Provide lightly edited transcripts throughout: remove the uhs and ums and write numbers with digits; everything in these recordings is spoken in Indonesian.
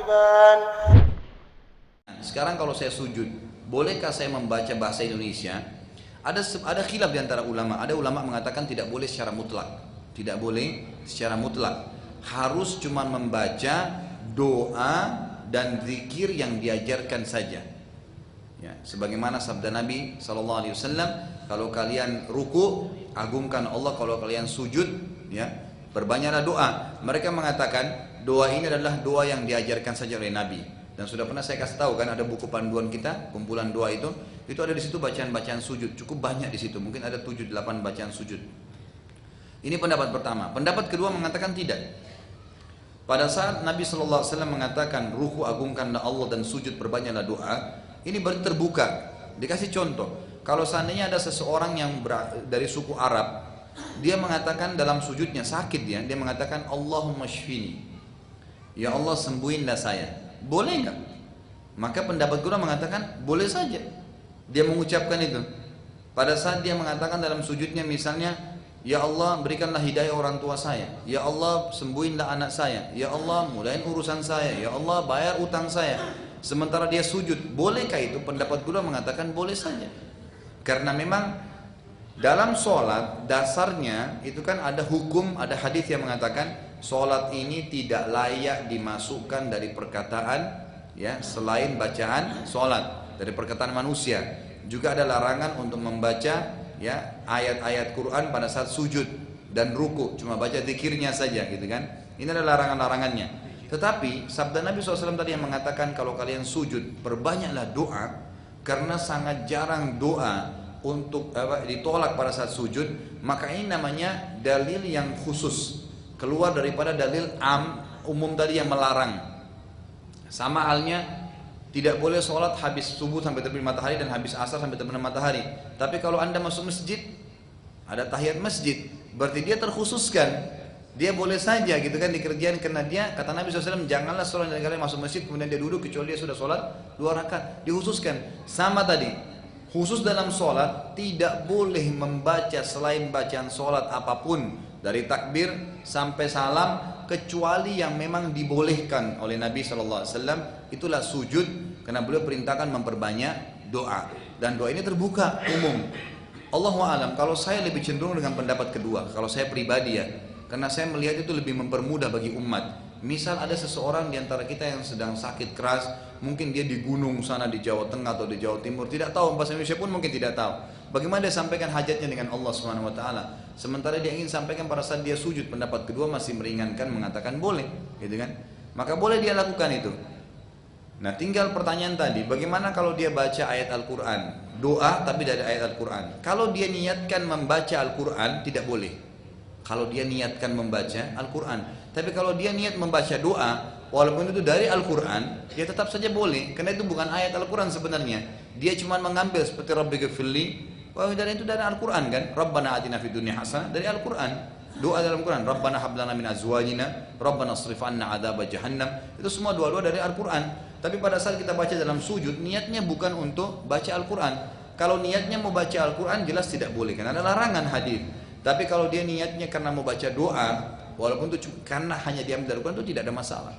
مرحبا. Sekarang kalau saya sujud, bolehkah saya membaca bahasa Indonesia? Ada khilaf di antara ulama. Ada ulama mengatakan tidak boleh secara mutlak. Tidak boleh secara mutlak. Harus cuma membaca doa dan zikir yang diajarkan saja. Ya, sebagaimana sabda Nabi SAW, kalau kalian ruku, agungkan Allah. Kalau kalian sujud, ya, perbanyaklah doa. Mereka mengatakan doa ini adalah doa yang diajarkan saja oleh Nabi. Dan sudah pernah saya kasih tahu kan, ada buku panduan kita, kumpulan doa itu ada di situ bacaan-bacaan sujud, cukup banyak di situ, mungkin ada 7-8 bacaan sujud. Ini pendapat pertama. Pendapat kedua mengatakan tidak. Pada saat Nabi SAW mengatakan ruku agungkanlah Allah dan sujud perbanyaklah doa, ini berarti terbuka. Dikasih contoh, kalau seandainya ada seseorang yang dari suku Arab, dia mengatakan dalam sujudnya sakit dia mengatakan Allahumma shfini, ya Allah sembuhinlah saya. Boleh enggak? Maka pendapat kedua mengatakan boleh saja dia mengucapkan itu. Pada saat dia mengatakan dalam sujudnya misalnya, ya Allah berikanlah hidayah orang tua saya, ya Allah sembuhinlah anak saya, ya Allah mulain urusan saya, ya Allah bayar utang saya. Sementara dia sujud, bolehkah itu? Pendapat kedua mengatakan boleh saja. Karena memang dalam sholat dasarnya itu kan ada hukum, ada hadis yang mengatakan sholat ini tidak layak dimasukkan dari perkataan, ya, selain bacaan sholat, dari perkataan manusia. Juga ada larangan untuk membaca, ya, ayat-ayat Quran pada saat sujud dan ruku, cuma baca zikirnya saja, gitu kan. Ini adalah larangan-larangannya. Tetapi sabda Nabi SAW tadi yang mengatakan kalau kalian sujud perbanyaklah doa, karena sangat jarang doa untuk ditolak pada saat sujud, maka ini namanya dalil yang khusus, keluar daripada dalil umum tadi yang melarang. Sama halnya tidak boleh sholat habis subuh sampai terbit matahari dan habis asar sampai terbenam matahari. Tapi kalau anda masuk masjid, ada tahiyat masjid, berarti dia terkhususkan. Dia boleh saja gitu kan dikerjain, karena dia kata Nabi SAW, janganlah seorang dari kalian masuk masjid kemudian dia duduk kecuali dia sudah sholat 2 rakaat. Dikhususkan. Sama tadi, khusus dalam sholat tidak boleh membaca selain bacaan sholat apapun, dari takbir sampai salam, kecuali yang memang dibolehkan oleh Nabi SAW. Itulah sujud, karena beliau perintahkan memperbanyak doa, dan doa ini terbuka umum. Allahu a'lam, kalau saya lebih cenderung dengan pendapat kedua, kalau saya pribadi ya, karena saya melihat itu lebih mempermudah bagi umat. Misal ada seseorang di antara kita yang sedang sakit keras, mungkin dia di gunung sana di Jawa Tengah atau di Jawa Timur, tidak tahu bahasa Indonesia pun mungkin tidak tahu. Bagaimana dia sampaikan hajatnya dengan Allah Subhanahu wa taala? Sementara dia ingin sampaikan pada saat dia sujud, pendapat kedua masih meringankan, mengatakan boleh, gitu kan? Maka boleh dia lakukan itu. Nah, tinggal pertanyaan tadi, bagaimana kalau dia baca ayat Al-Qur'an, doa tapi dari ayat Al-Qur'an? Kalau dia niatkan membaca Al-Qur'an tidak boleh. Kalau dia niatkan membaca Al-Quran. Tapi kalau dia niat membaca doa, walaupun itu dari Al-Quran, dia tetap saja boleh. Karena itu bukan ayat Al-Quran sebenarnya. Dia cuma mengambil seperti Rabbighfirli, dan itu dari Al-Quran kan. Rabbana atina fid dunya hasanah, dari Al-Quran. Doa dalam Al-Quran, Rabbana hab lana min azwajina, Rabbana srif anna adzab jahannam. Itu semua doa-doa dari Al-Quran. Tapi pada saat kita baca dalam sujud, niatnya bukan untuk baca Al-Quran. Kalau niatnya mau baca Al-Quran, jelas tidak boleh, karena ada larangan hadis. Tapi kalau dia niatnya karena mau baca doa, walaupun itu karena hanya diambil dari Al-Quran, itu tidak ada masalah.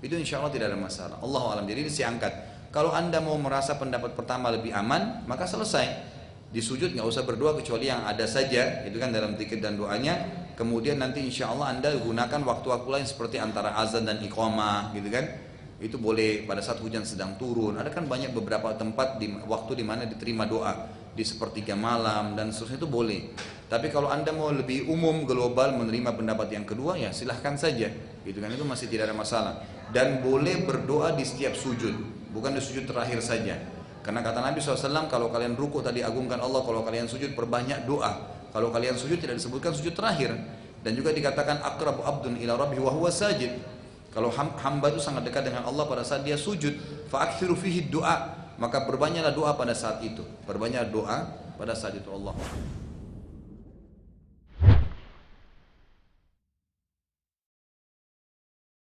Itu insya Allah tidak ada masalah. Allahu a'lam. Jadi ini saya angkat. Kalau anda mau merasa pendapat pertama lebih aman, maka selesai. Di sujud nggak usah berdoa kecuali yang ada saja, itu kan dalam zikir dan doanya. Kemudian nanti insya Allah anda gunakan waktu-waktu lain seperti antara azan dan iqamah, gitu kan. Itu boleh pada saat hujan sedang turun. Ada kan banyak beberapa tempat waktu di mana diterima doa, di sepertiga malam dan seterusnya, itu boleh. Tapi kalau anda mau lebih umum, global, menerima pendapat yang kedua, ya silahkan saja, gitu kan, itu masih tidak ada masalah. Dan boleh berdoa di setiap sujud, bukan di sujud terakhir saja. Karena kata Nabi SAW, kalau kalian ruku tadi agungkan Allah, kalau kalian sujud perbanyak doa. Kalau kalian sujud tidak disebutkan sujud terakhir. Dan juga dikatakan aqrabu abdun ila rabbi wa huwa sajid. Kalau hamba itu sangat dekat dengan Allah pada saat dia sujud, fa'akthiru fihi doa, maka perbanyaklah doa pada saat itu. Perbanyak doa pada saat itu. Allah.